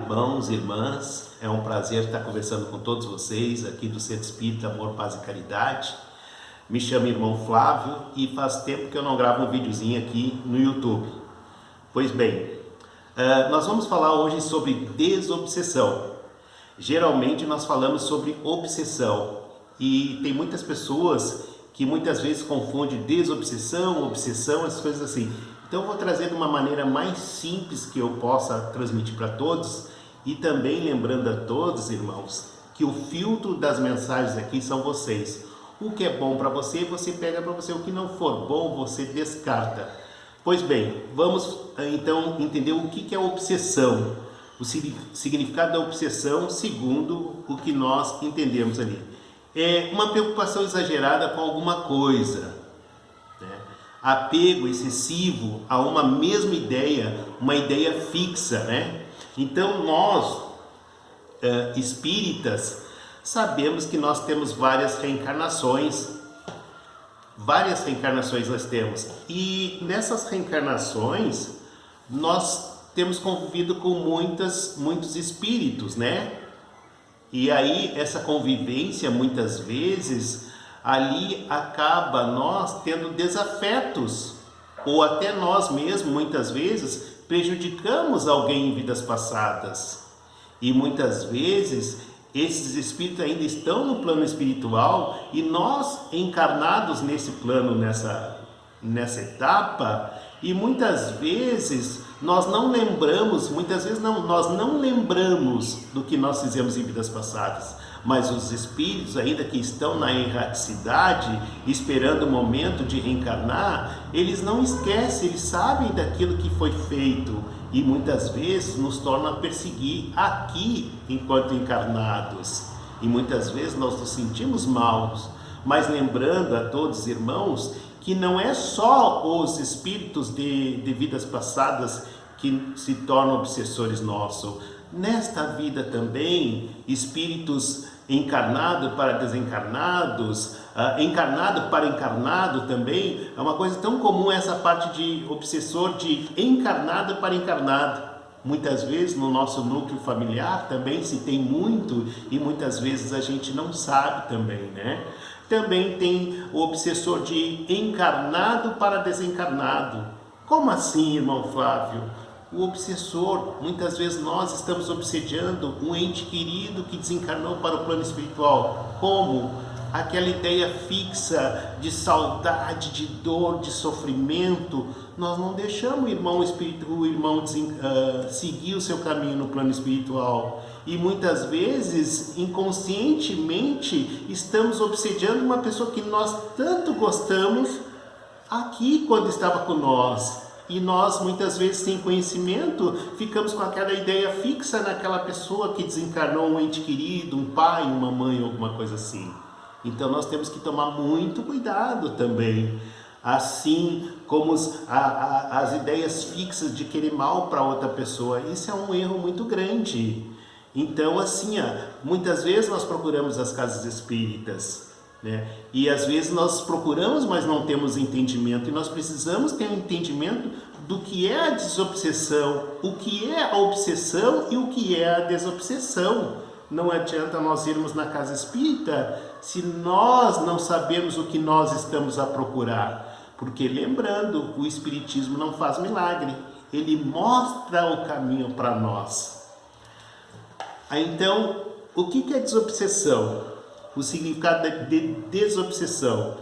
irmãos e irmãs, é um prazer estar conversando com todos vocês aqui do Centro Espírita Amor, Paz e Caridade. Me chamo irmão Flávio e faz tempo que eu não gravo um videozinho aqui no YouTube. Pois bem, nós vamos falar hoje sobre desobsessão. Geralmente nós falamos sobre obsessão e tem muitas pessoas que muitas vezes confundem desobsessão, obsessão, essas coisas assim. Então eu vou trazer de uma maneira mais simples que eu possa transmitir para todos e também lembrando a todos, irmãos, que o filtro das mensagens aqui são vocês. O que é bom para você, você pega para você. O que não for bom, você descarta. Pois bem, vamos então entender o que é obsessão. O significado da obsessão segundo o que nós entendemos ali. É uma preocupação exagerada com alguma coisa, né? Apego excessivo a uma mesma ideia, uma ideia fixa, né? Então nós, espíritas, sabemos que nós temos várias reencarnações nós temos, e nessas reencarnações nós temos convivido com muitos espíritos, né? E aí essa convivência muitas vezes ali acaba nós tendo desafetos, ou até nós mesmos muitas vezes prejudicamos alguém em vidas passadas, e muitas vezes esses espíritos ainda estão no plano espiritual e nós encarnados nesse plano, nessa etapa, e muitas vezes nós não lembramos, nós não lembramos do que nós fizemos em vidas passadas, mas os espíritos ainda que estão na erraticidade, esperando o momento de reencarnar, eles não esquecem, eles sabem daquilo que foi feito e muitas vezes nos torna a perseguir aqui enquanto encarnados, e muitas vezes nós nos sentimos maus, mas lembrando a todos irmãos que não é só os espíritos de vidas passadas que se tornam obsessores nossos. Nesta vida também, espíritos encarnados para desencarnados, encarnado para encarnado também, é uma coisa tão comum essa parte de obsessor de encarnado para encarnado. Muitas vezes no nosso núcleo familiar também se tem muito e muitas vezes a gente não sabe também, né? Também tem o obsessor de encarnado para desencarnado. Como assim, irmão Flávio? O obsessor, muitas vezes nós estamos obsediando um ente querido que desencarnou para o plano espiritual. Como? Aquela ideia fixa de saudade, de dor, de sofrimento. Nós não deixamos o irmão seguir o seu caminho no plano espiritual. E muitas vezes, inconscientemente, estamos obsediando uma pessoa que nós tanto gostamos aqui quando estava com nós. E nós, muitas vezes, sem conhecimento, ficamos com aquela ideia fixa naquela pessoa que desencarnou um ente querido, um pai, uma mãe, alguma coisa assim. Então nós temos que tomar muito cuidado também. Assim como as ideias fixas de querer mal para outra pessoa, isso é um erro muito grande. Então assim, muitas vezes nós procuramos as casas espíritas, né? E às vezes nós procuramos, mas não temos entendimento, e nós precisamos ter um entendimento do que é a desobsessão, o que é a obsessão e o que é a desobsessão. Não adianta nós irmos na casa espírita se nós não sabemos o que nós estamos a procurar, porque lembrando, o espiritismo não faz milagre, ele mostra o caminho para nós. Então, o que é desobsessão? O significado de desobsessão.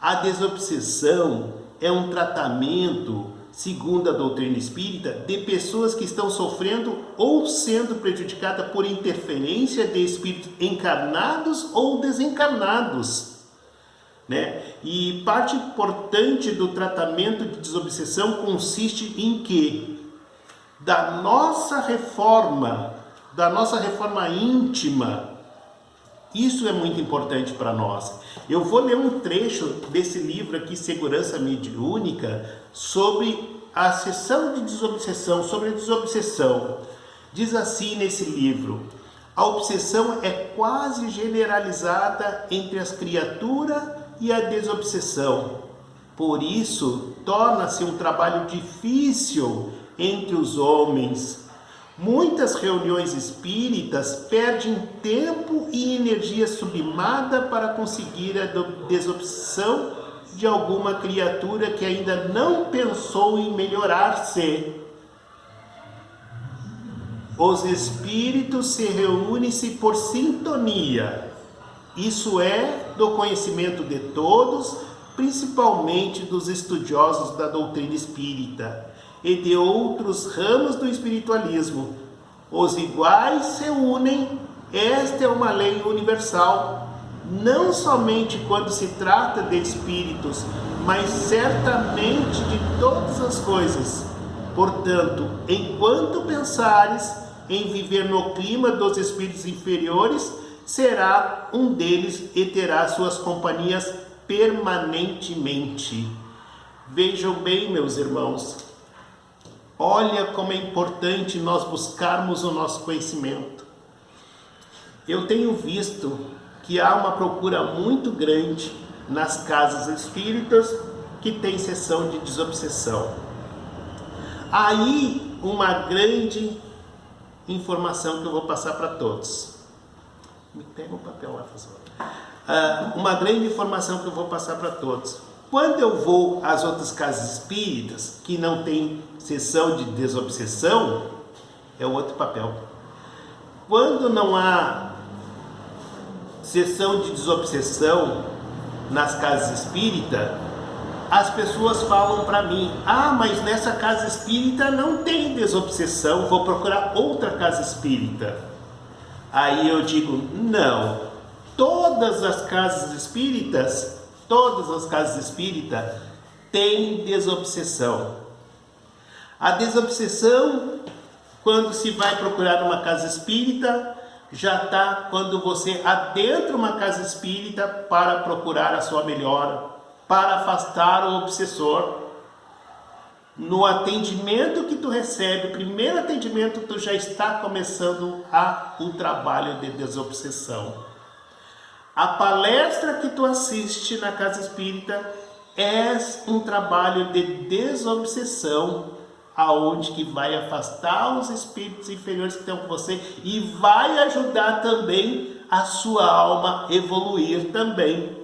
A desobsessão é um tratamento, segundo a doutrina espírita, de pessoas que estão sofrendo ou sendo prejudicadas por interferência de espíritos encarnados ou desencarnados, né? E parte importante do tratamento de desobsessão consiste em que? Da nossa reforma íntima. Isso é muito importante para nós. Eu vou ler um trecho desse livro aqui, Segurança Mediúnica, sobre a sessão de desobsessão, sobre a desobsessão. Diz assim nesse livro: a obsessão é quase generalizada entre as criaturas e a desobsessão. Por isso, torna-se um trabalho difícil entre os homens, Muitas reuniões espíritas perdem tempo e energia sublimada para conseguir a desobsessão de alguma criatura que ainda não pensou em melhorar-se. Os espíritos se reúnem-se por sintonia. Isso é do conhecimento de todos, principalmente dos estudiosos da doutrina espírita e de outros ramos do espiritualismo. Os iguais se unem. Esta é uma lei universal, não somente quando se trata de espíritos, mas certamente de todas as coisas. Portanto, enquanto pensares em viver no clima dos espíritos inferiores, será um deles e terá suas companhias permanentemente. Vejam bem, meus irmãos, olha como é importante nós buscarmos o nosso conhecimento. Eu tenho visto que há uma procura muito grande nas casas espíritas que tem sessão de desobsessão. Aí uma grande informação que eu vou passar para todos. Me pega um papel lá, por favor. Uma grande informação que eu vou passar para todos. Quando eu vou às outras casas espíritas que não tem sessão de desobsessão, é outro papel. Quando não há sessão de desobsessão nas casas espíritas, as pessoas falam para mim: mas nessa casa espírita não tem desobsessão, vou procurar outra casa espírita. Aí eu digo: não, todas as casas espíritas têm desobsessão. A desobsessão, quando se vai procurar uma casa espírita, já está quando você adentra uma casa espírita para procurar a sua melhora, para afastar o obsessor. No atendimento que tu recebe, primeiro atendimento, tu já está começando o trabalho de desobsessão. A palestra que tu assiste na casa espírita é um trabalho de desobsessão, aonde que vai afastar os espíritos inferiores que estão com você e vai ajudar também a sua alma evoluir também.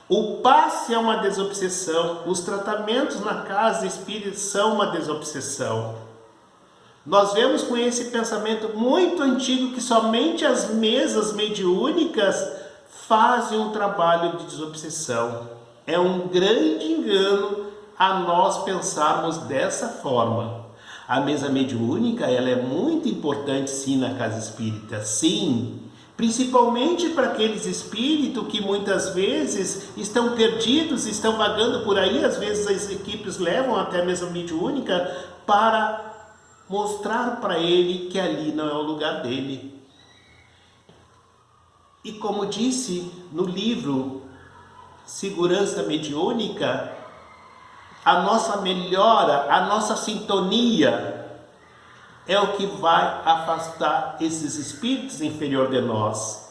O passe é uma desobsessão, os tratamentos na casa espírita são uma desobsessão. Nós vemos com esse pensamento muito antigo que somente as mesas mediúnicas fazem um trabalho de desobsessão. É um grande engano a nós pensarmos dessa forma. A mesa mediúnica, ela é muito importante sim na casa espírita, sim. Principalmente para aqueles espíritos que muitas vezes estão perdidos, estão vagando por aí. Às vezes as equipes levam até a mesa mediúnica para mostrar para ele que ali não é o lugar dele. E como disse no livro Segurança Mediúnica, a nossa melhora, a nossa sintonia é o que vai afastar esses espíritos inferiores de nós.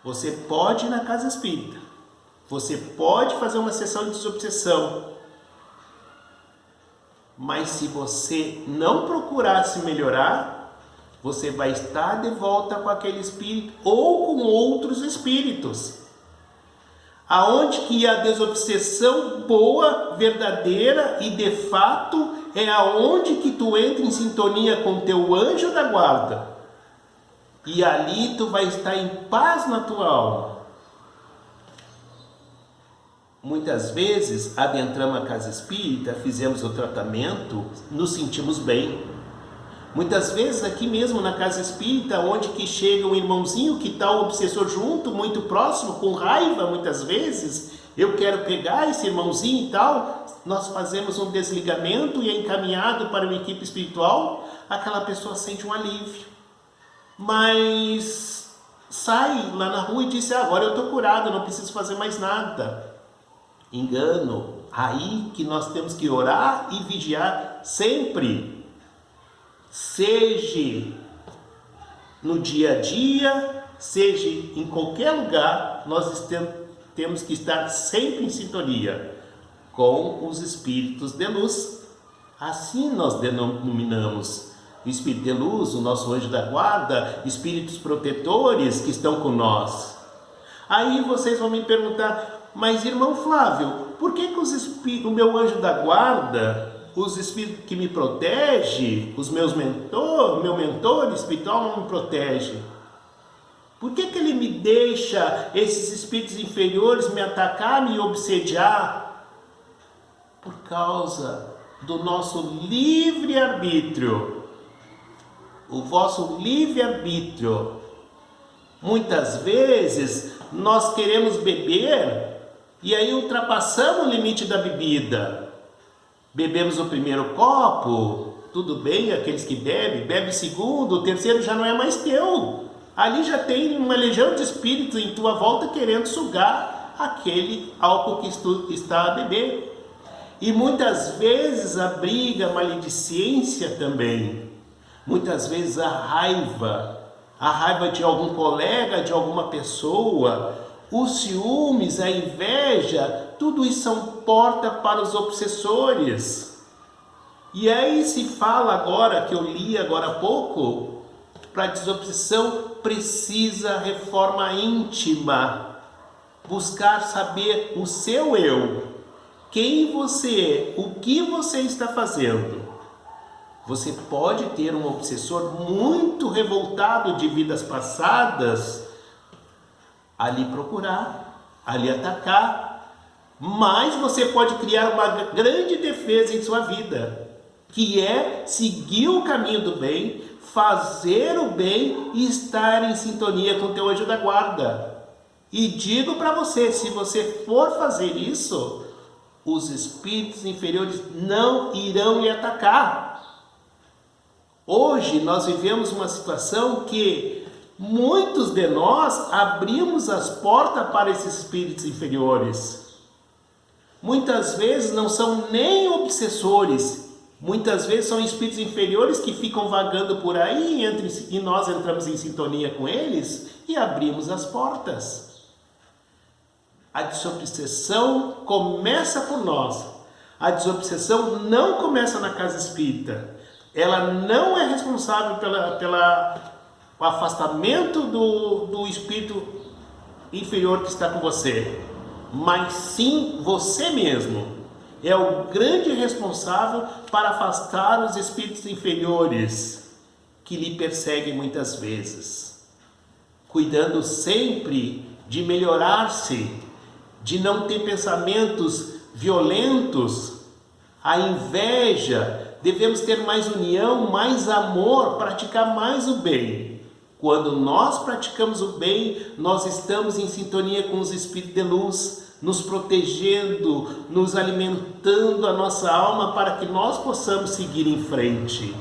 Você pode ir na casa espírita, você pode fazer uma sessão de desobsessão, mas se você não procurar se melhorar, você vai estar de volta com aquele espírito ou com outros espíritos. Aonde que a desobsessão boa, verdadeira e de fato é aonde que tu entra em sintonia com teu anjo da guarda. E ali tu vai estar em paz na tua alma. Muitas vezes adentramos a casa espírita, fizemos o tratamento, nos sentimos bem. Muitas vezes aqui mesmo na casa espírita, onde que chega um irmãozinho que está o obsessor junto, muito próximo, com raiva muitas vezes, eu quero pegar esse irmãozinho e tal, nós fazemos um desligamento e é encaminhado para uma equipe espiritual, aquela pessoa sente um alívio. Mas sai lá na rua e diz: agora eu estou curado, não preciso fazer mais nada. Engano. Aí que nós temos que orar e vigiar sempre. Seja no dia a dia, seja em qualquer lugar, nós temos que estar sempre em sintonia com os espíritos de luz. Assim nós denominamos o espírito de luz, o nosso anjo da guarda, espíritos protetores que estão com nós. Aí vocês vão me perguntar, mas irmão Flávio, por que o meu anjo da guarda, os espíritos que me protegem, meu mentor espiritual não me protege? Por que ele me deixa esses espíritos inferiores me atacar, me obsediar? Por causa do nosso livre-arbítrio. O vosso livre-arbítrio. Muitas vezes nós queremos beber e aí ultrapassamos o limite da bebida. Bebemos o primeiro copo, tudo bem, aqueles que bebe o segundo, o terceiro já não é mais teu. Ali já tem uma legião de espíritos em tua volta querendo sugar aquele álcool que tu está a beber. E muitas vezes a briga, a maledicência também. Muitas vezes a raiva de algum colega, de alguma pessoa, os ciúmes, a inveja, tudo isso são porta para os obsessores. E aí se fala agora, que eu li agora há pouco, para a desobsessão precisa reforma íntima, buscar saber o seu eu, quem você é, o que você está fazendo. Você pode ter um obsessor muito revoltado de vidas passadas, ali procurar, ali atacar, mas você pode criar uma grande defesa em sua vida, que é seguir o caminho do bem, fazer o bem e estar em sintonia com o teu anjo da guarda. E digo para você, se você for fazer isso, os espíritos inferiores não irão lhe atacar. Hoje nós vivemos uma situação que muitos de nós abrimos as portas para esses espíritos inferiores. Muitas vezes não são nem obsessores, muitas vezes são espíritos inferiores que ficam vagando por aí e nós entramos em sintonia com eles e abrimos as portas. A desobsessão começa por nós. A desobsessão não começa na casa espírita. Ela não é responsável pelo afastamento do espírito inferior que está com você, mas sim você mesmo. É o grande responsável para afastar os espíritos inferiores que lhe perseguem muitas vezes. Cuidando sempre de melhorar-se, de não ter pensamentos violentos, a inveja. Devemos ter mais união, mais amor, praticar mais o bem. Quando nós praticamos o bem, nós estamos em sintonia com os espíritos de luz, nos protegendo, nos alimentando a nossa alma para que nós possamos seguir em frente.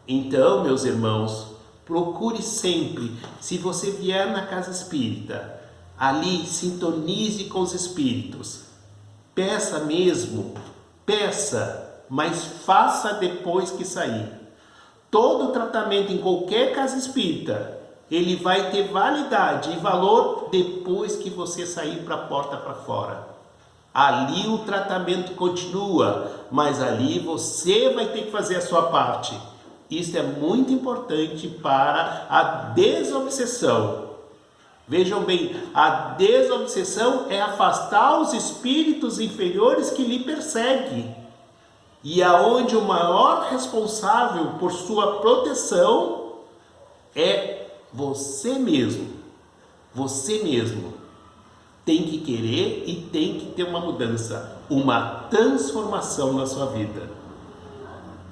Então, meus irmãos, procure sempre, se você vier na casa espírita, ali sintonize com os espíritos. Peça mesmo, peça, mas faça depois que sair. Todo tratamento em qualquer casa espírita, ele vai ter validade e valor depois que você sair para a porta para fora. Ali o tratamento continua, mas ali você vai ter que fazer a sua parte. Isso é muito importante para a desobsessão. Vejam bem, a desobsessão é afastar os espíritos inferiores que lhe perseguem. E aonde o maior responsável por sua proteção é você mesmo. Você mesmo tem que querer e tem que ter uma mudança, uma transformação na sua vida.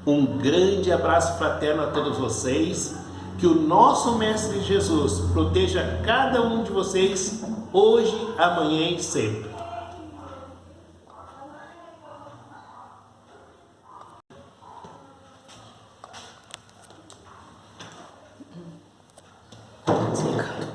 Um grande abraço fraterno a todos vocês. Que o nosso Mestre Jesus proteja cada um de vocês hoje, amanhã e sempre. Sim.